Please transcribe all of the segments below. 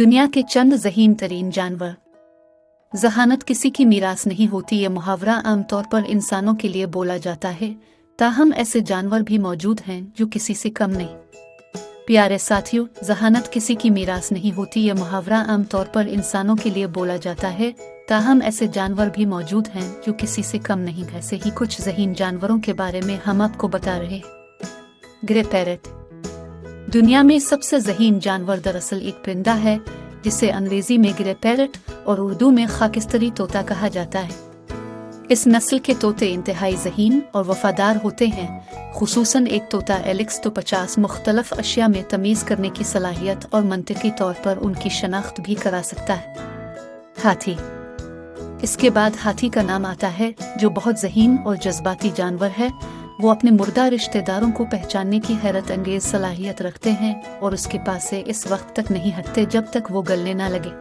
दुनिया के चंद ज़हीन तरीन जानवर। ज़हानत किसी की मीरास नहीं होती। ये मुहावरा आमतौर पर इंसानों के लिए बोला जाता है, ताहम ऐसे जानवर भी मौजूद हैं जो किसी से कम नहीं। प्यारे साथियों, ज़हानत किसी की मीरास नहीं होती। ये मुहावरा आमतौर पर इंसानों के लिए बोला जाता है, ताहम ऐसे जानवर भी मौजूद हैं जो किसी से कम नहीं। ऐसे ही कुछ ज़हीन जानवरों के बारे में हम आपको बता रहे हैं। ग्रे पैरट दुनिया में सबसे ज़हीन जानवर दरअसल एक परिंदा है, जिसे अंग्रेजी में ग्रे पैरट और उर्दू में खाकिस्तरी तोता कहा जाता है। इस नस्ल के तोते इंतहाई ज़हीन और वफादार होते हैं। खुसूसन एक तोता एलेक्स तो 50 मुख्तलफ अशिया में तमीज़ करने की सलाहियत और मंतिकी तौर पर उनकी शनाख्त भी करा सकता है। हाथी। इसके बाद हाथी का नाम आता है, जो बहुत ज़हीन और जज्बाती जानवर है। वो अपने मुर्दा रिश्तेदारों को पहचानने की हैरत अंगेज सलाहियत रखते हैं और उसके पास से इस वक्त तक नहीं हटते जब तक वो गलने ना लगे।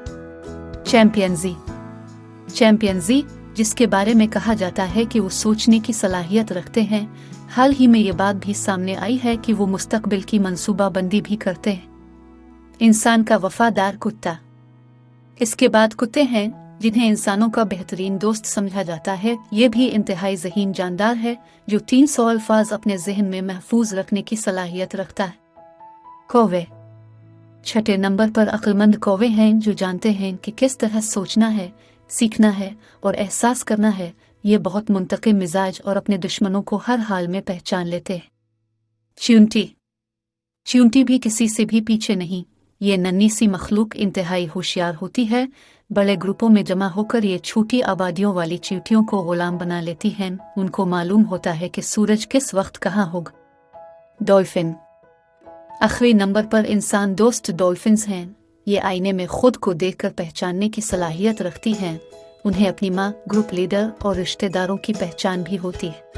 चैंपियंजी, जिसके बारे में कहा जाता है कि वो सोचने की सलाहियत रखते हैं। हाल ही में ये बात भी सामने आई है कि वो मुस्तकबिल की मंसूबाबंदी भी करते हैं। इंसान का वफादार कुत्ता। इसके बाद कुत्ते हैं, जिन्हें इंसानों का बेहतरीन दोस्त समझा जाता है। ये भी इंतहाई ज़हीन जानदार है, जो 300 अल्फाज अपने जहन में महफूज रखने की सलाहियत रखता है। कौवे। छठे नंबर पर अक्लमंद कौवे हैं, जो जानते हैं कि किस तरह सोचना है, सीखना है और एहसास करना है। ये बहुत मुंतकिम मिजाज और अपने दुश्मनों को हर हाल में पहचान लेते हैं। चींटी भी किसी से भी पीछे नहीं। ये नन्ही सी मखलूक इंतहाई होशियार होती है। बड़े ग्रुपों में जमा होकर ये छोटी आबादियों वाली चींटियों को गुलाम बना लेती हैं। उनको मालूम होता है कि सूरज किस वक्त कहाँ होगा। डॉल्फिन। आखिरी नंबर पर इंसान दोस्त डॉल्फिन्स हैं। ये आईने में खुद को देखकर पहचानने की सलाहियत रखती हैं। उन्हें अपनी माँ, ग्रुप लीडर और रिश्तेदारों की पहचान भी होती है।